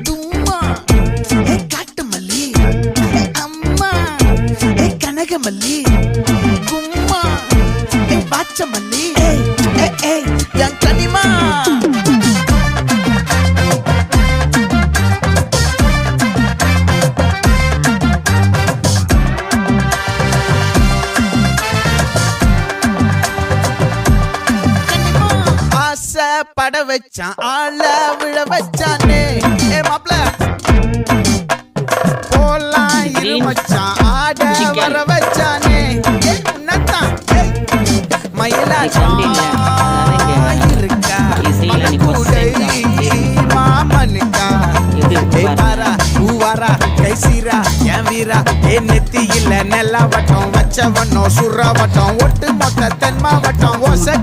தும்மா ஏ காட்டு மல்லி அம்மா ஏ கனகமல்லி கும்மா ஏ பாச்ச மல்லி என் கனிமா பட வச்சான் ஆள விழ வச்சானே ஏ மாப்ள போலாம் இரு மச்சான் ஆட வர வச்சானே ஏ உன்னதான் மயிலாட்டம் இருக்கா மனக்கூடை மாமனுக்கா ஏ பாரா பூவாரா கைசீரா என் வீரா ஏ நெத்தி இல்ல நெல்லா வட்டம் வச்ச வண்ணம் சுறா வட்டம் ஒட்டு மொத்த தென் மாவட்டம் ஓசை